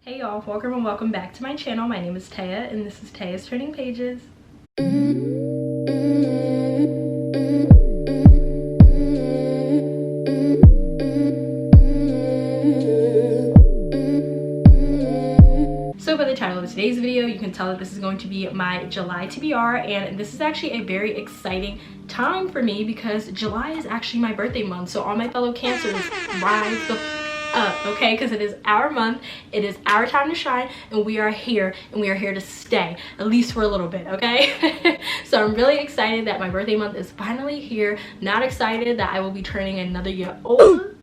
Hey y'all, welcome and welcome back to my channel. My name is Taya and this is Taya's Turning Pages. So by the title of today's video, you can tell that this is going to be my July TBR, and this is actually a very exciting time for me because July is actually my birthday month. So all my fellow Cancers, rise the up, okay? Because it is our month, it is our time to shine, and we are here, and we are here to stay, at least for a little bit, okay? So I'm really excited that my birthday month is finally here. Not excited that I will be turning another year older.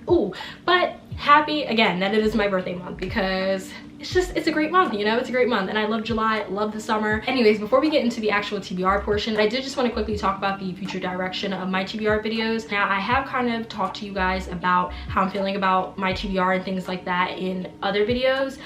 Ooh, but happy again that it is my birthday month because it's a great month, you know? It's a great month, and I love July, love the summer. Anyways, before we get into the actual TBR portion, I did just want to quickly talk about the future direction of my TBR videos. Now, I have kind of talked to you guys about how I'm feeling about my TBR and things like that in other videos.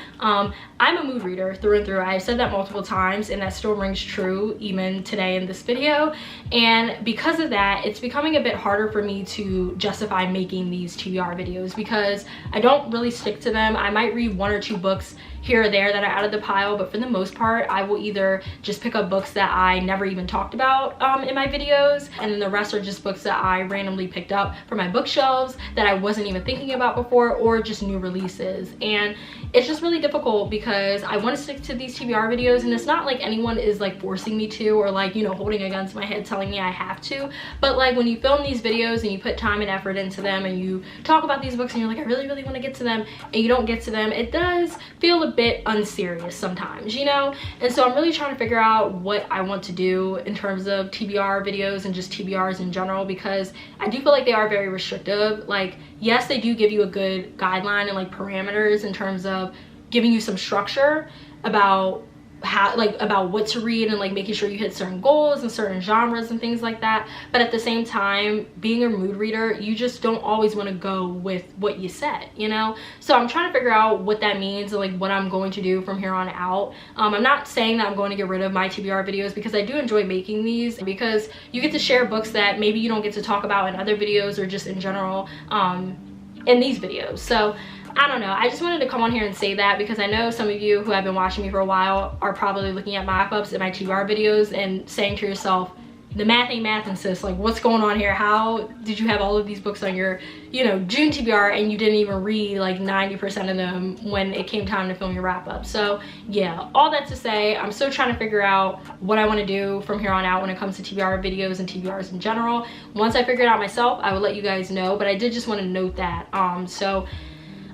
I'm a mood reader through and through. I've said that multiple times, and that still rings true even today in this video. And because of that, it's becoming a bit harder for me to justify making these TBR videos because I don't really stick to them. I might read one or two books here or there that are out of the pile, but for the most part I will either just pick up books that I never even talked about in my videos, and then the rest are just books that I randomly picked up from my bookshelves that I wasn't even thinking about before, or just new releases. And it's just really difficult because I want to stick to these TBR videos, and it's not like anyone is like forcing me to, or like, you know, holding a gun to my head telling me I have to. But like when you film these videos and you put time and effort into them and you talk about these books and you're like, I really want to get to them, and you don't get to them, it does feel a bit unserious sometimes, you know? And so I'm really trying to figure out what I want to do in terms of TBR videos and just TBRs in general, because I do feel like they are very restrictive. Like, yes, they do give you a good guideline and like parameters in terms of giving you some structure about how, like, about what to read and like making sure you hit certain goals and certain genres and things like that. But at the same time, being a mood reader, you just don't always want to go with what you said, you know? So I'm trying to figure out what that means and like what I'm going to do from here on out. I'm not saying that I'm going to get rid of my TBR videos, because I do enjoy making these, because you get to share books that maybe you don't get to talk about in other videos or just in general in these videos. So I don't know, I just wanted to come on here and say that because I know some of you who have been watching me for a while are probably looking at my pop-ups and my TBR videos and saying to yourself, the math ain't math, and sis, like, what's going on here? How did you have all of these books on your, you know, June TBR and you didn't even read like 90% of them when it came time to film your wrap-up? So yeah, all that to say, I'm still trying to figure out what I want to do from here on out when it comes to TBR videos and TBRs in general. Once I figure it out myself, I will let you guys know, but I did just want to note that. So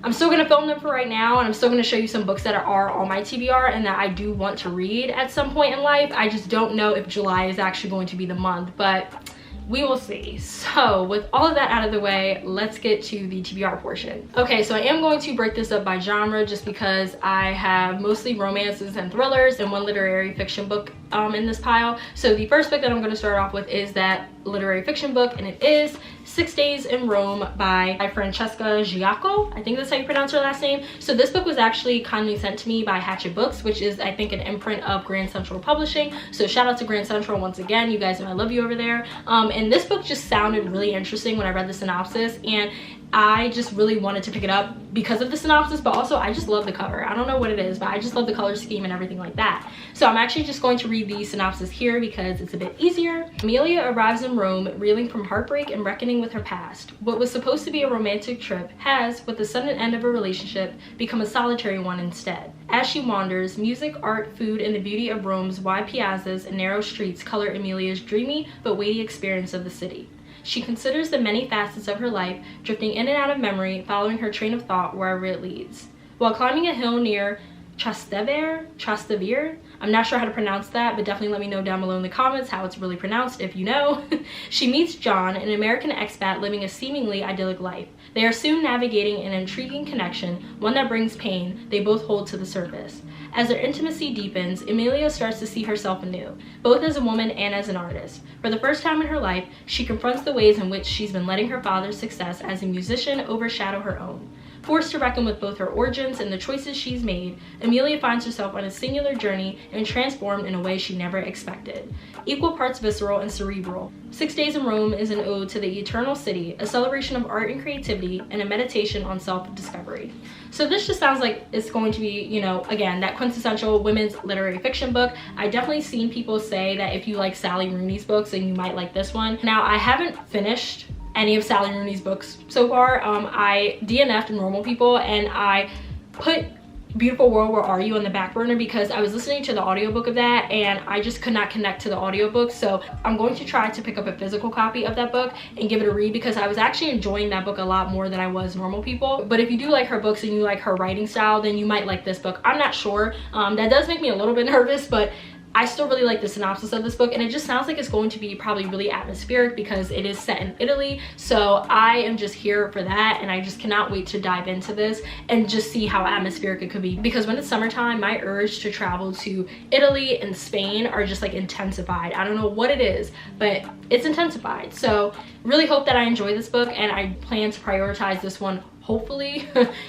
I'm still going to film them for right now, and I'm still going to show you some books that are on my TBR and that I do want to read at some point in life. I just don't know if July is actually going to be the month, but we will see. So with all of that out of the way, let's get to the TBR portion. Okay, so I am going to break this up by genre just because I have mostly romances and thrillers and one literary fiction book in this pile. So the first book that I'm going to start off with is that literary fiction book, and it is 6 Days in Rome by Francesca Giacco. I think that's how you pronounce her last name. So this book was actually kindly sent to me by Hatchet Books, which is, I think, an imprint of Grand Central Publishing. So shout out to Grand Central once again. You guys know I love you over there. And this book just sounded really interesting when I read the synopsis, and I just really wanted to pick it up because of the synopsis, but also I just love the cover. I don't know what it is, but I just love the color scheme and everything like that. So I'm actually just going to read the synopsis here because it's a bit easier. Amelia arrives in Rome, reeling from heartbreak and reckoning with her past. What was supposed to be a romantic trip has, with the sudden end of a relationship, become a solitary one instead. As she wanders, music, art, food, and the beauty of Rome's wide piazzas and narrow streets color Amelia's dreamy but weighty experience of the city. She considers the many facets of her life, drifting in and out of memory, following her train of thought wherever it leads. While climbing a hill near Trastevere, I'm not sure how to pronounce that, but definitely let me know down below in the comments how it's really pronounced if you know. She meets John, an American expat living a seemingly idyllic life. They are soon navigating an intriguing connection, one that brings pain they both hold to the surface. As their intimacy deepens, Amelia starts to see herself anew, both as a woman and as an artist. For the first time in her life, she confronts the ways in which she's been letting her father's success as a musician overshadow her own. Forced to reckon with both her origins and the choices she's made, Amelia finds herself on a singular journey and transformed in a way she never expected. Equal parts visceral and cerebral, 6 Days in Rome is an ode to the eternal city, a celebration of art and creativity, and a meditation on self-discovery. So this just sounds like it's going to be, you know, again, that quintessential women's literary fiction book. I definitely seen people say that if you like Sally Rooney's books, then you might like this one. Now, I haven't finished any of Sally Rooney's books so far. I DNF'd Normal People, and I put Beautiful World, Where Are You on the back burner because I was listening to the audiobook of that and I just could not connect to the audiobook. So I'm going to try to pick up a physical copy of that book and give it a read because I was actually enjoying that book a lot more than I was Normal People. But if you do like her books and you like her writing style, then you might like this book. I'm not sure. That does make me a little bit nervous, but I still really like the synopsis of this book, and it just sounds like it's going to be probably really atmospheric because it is set in Italy. So I am just here for that, and I just cannot wait to dive into this and just see how atmospheric it could be. Because when it's summertime, my urge to travel to Italy and Spain are just like intensified. I don't know what it is, but it's intensified. So really hope that I enjoy this book, and I plan to prioritize this one hopefully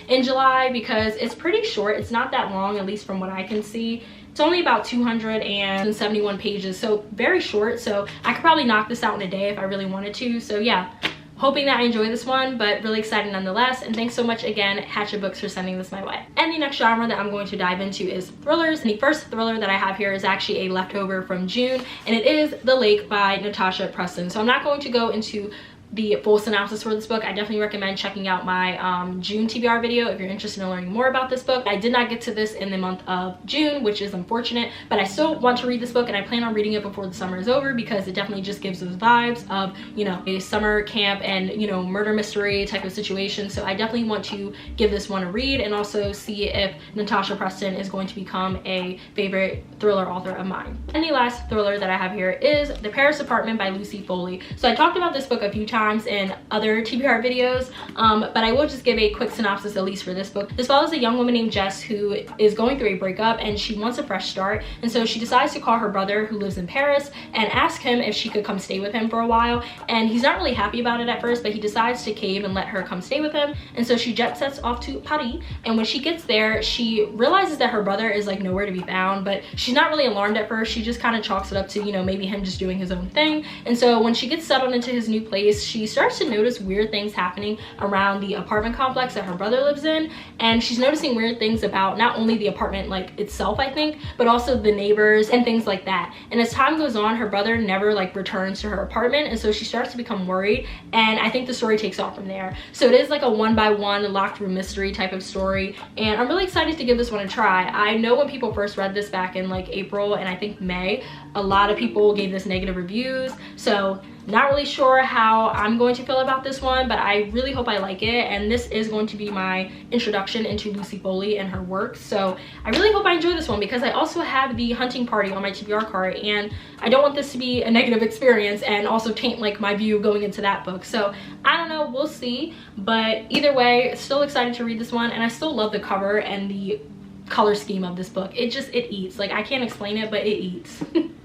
in July because it's pretty short. It's not that long, at least from what I can see. It's only about 271 pages, so very short. So I could probably knock this out in a day if I really wanted to. So yeah, hoping that I enjoy this one, but really excited nonetheless. And thanks so much again, Hatchet Books, for sending this my way. And the next genre that I'm going to dive into is thrillers. And the first thriller that I have here is actually a leftover from June, and it is The Lake by Natasha Preston. So I'm not going to go into the full synopsis for this book. I definitely recommend checking out my June TBR video if you're interested in learning more about this book. I did not get to this in the month of June, which is unfortunate, but I still want to read this book, and I plan on reading it before the summer is over because it definitely just gives those vibes of, you know, a summer camp and, you know, murder mystery type of situation. So I definitely want to give this one a read and also see if Natasha Preston is going to become a favorite thriller author of mine. And the last thriller that I have here is The Paris Apartment by Lucy Foley. So I talked about this book a few times in other TBR videos, but I will just give a quick synopsis, at least for this book. This follows a young woman named Jess who is going through a breakup, and she wants a fresh start, and so she decides to call her brother, who lives in Paris, and ask him if she could come stay with him for a while. And he's not really happy about it at first, but he decides to cave and let her come stay with him. And so she jet sets off to Paris, and when she gets there, she realizes that her brother is like nowhere to be found, but she's not really alarmed at first. She just kind of chalks it up to, you know, maybe him just doing his own thing. And so when she gets settled into his new place, she starts to notice weird things happening around the apartment complex that her brother lives in, and she's noticing weird things about not only the apartment like itself, I think, but also the neighbors and things like that. And as time goes on, her brother never like returns to her apartment, and so she starts to become worried, and I think the story takes off from there. So it is like a one-by-one locked room mystery type of story, and I'm really excited to give this one a try. I know when people first read this back in like April and I think May, a lot of people gave this negative reviews, so not really sure how I'm going to feel about this one, but I really hope I like it. And this is going to be my introduction into Lucy Foley and her work. So I really hope I enjoy this one because I also have The Hunting Party on my TBR card, and I don't want this to be a negative experience and also taint like my view going into that book. So I don't know, we'll see. But either way, still excited to read this one, and I still love the cover and the color scheme of this book. It eats. Like, I can't explain it, but it eats.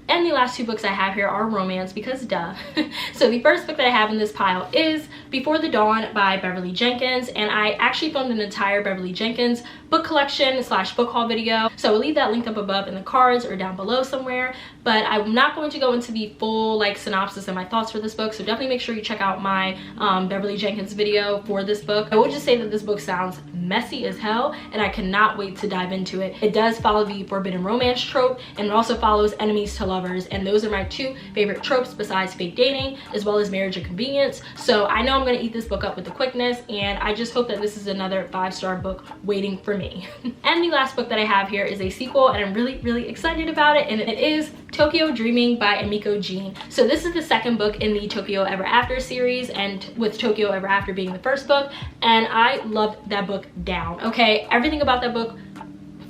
And the last two books I have here are romance because duh. So the first book that I have in this pile is Before the Dawn by Beverly Jenkins, and I actually filmed an entire Beverly Jenkins book collection / book haul video, so I'll leave that linked up above in the cards or down below somewhere. But I'm not going to go into the full like synopsis and my thoughts for this book, so definitely make sure you check out my Beverly Jenkins video for this book. I will just say that this book sounds messy as hell, and I cannot wait to dive into it. It does follow the forbidden romance trope, and it also follows enemies to lovers, and those are my two favorite tropes besides fake dating as well as marriage and convenience. So I know I'm going to eat this book up with the quickness, and I just hope that this is another 5-star book waiting for me. And the last book that I have here is a sequel, and I'm really excited about it, and it is Tokyo Dreaming by Emiko Jean. So this is the second book in the Tokyo Ever After series, and with Tokyo Ever After being the first book, and I loved that book down. Okay, everything about that book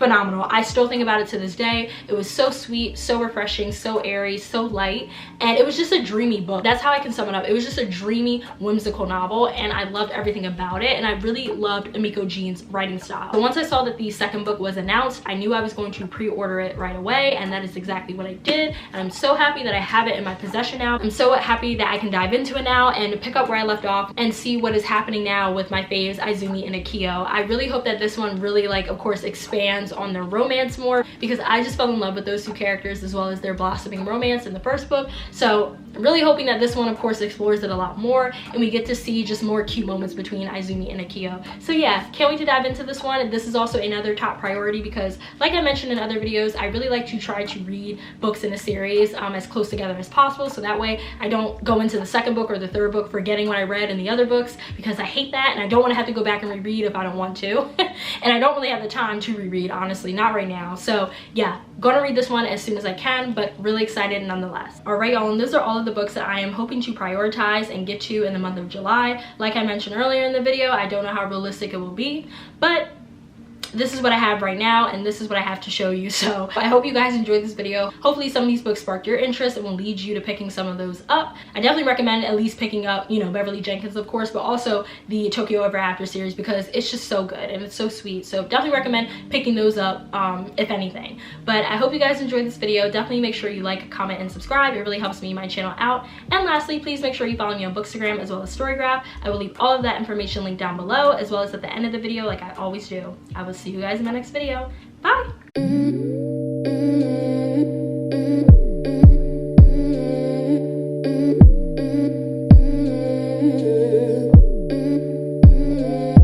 phenomenal. I still think about it to this day. It was so sweet, so refreshing, so airy, so light, and it was just a dreamy book. That's how I can sum it up. It was just a dreamy, whimsical novel, and I loved everything about it, and I really loved Emiko Jean's writing style. So once I saw that the second book was announced, I knew I was going to pre-order it right away, and that is exactly what I did, and I'm so happy that I have it in my possession now. I'm so happy that I can dive into it now and pick up where I left off and see what is happening now with my faves Izumi and Akio. I really hope that this one really, like, of course, expands on their romance more, because I just fell in love with those two characters as well as their blossoming romance in the first book. So I'm really hoping that this one, of course, explores it a lot more and we get to see just more cute moments between Izumi and Akio. So yeah, can't wait to dive into this one. This is also another top priority because, like I mentioned in other videos, I really like to try to read books in a series as close together as possible, so that way I don't go into the second book or the third book forgetting what I read in the other books, because I hate that and I don't want to have to go back and reread if I don't want to. And I don't really have the time to reread, honestly, not right now. So yeah, gonna read this one as soon as I can, but really excited nonetheless. All right, y'all, and those are all of the books that I am hoping to prioritize and get to in the month of July. Like I mentioned earlier in the video, I don't know how realistic it will be, but this is what I have right now and this is what I have to show you. So I hope you guys enjoyed this video. Hopefully some of these books sparked your interest and will lead you to picking some of those up. I definitely recommend at least picking up, you know, Beverly Jenkins, of course, but also the Tokyo Ever After series, because it's just so good and it's so sweet. So definitely recommend picking those up, if anything. But I hope you guys enjoyed this video. Definitely make sure you like, comment, and subscribe. It really helps me and my channel out. And lastly, please make sure you follow me on Bookstagram as well as Storygraph. I will leave all of that information linked down below, as well as at the end of the video, like I always do. I will see you guys in my next video. Bye!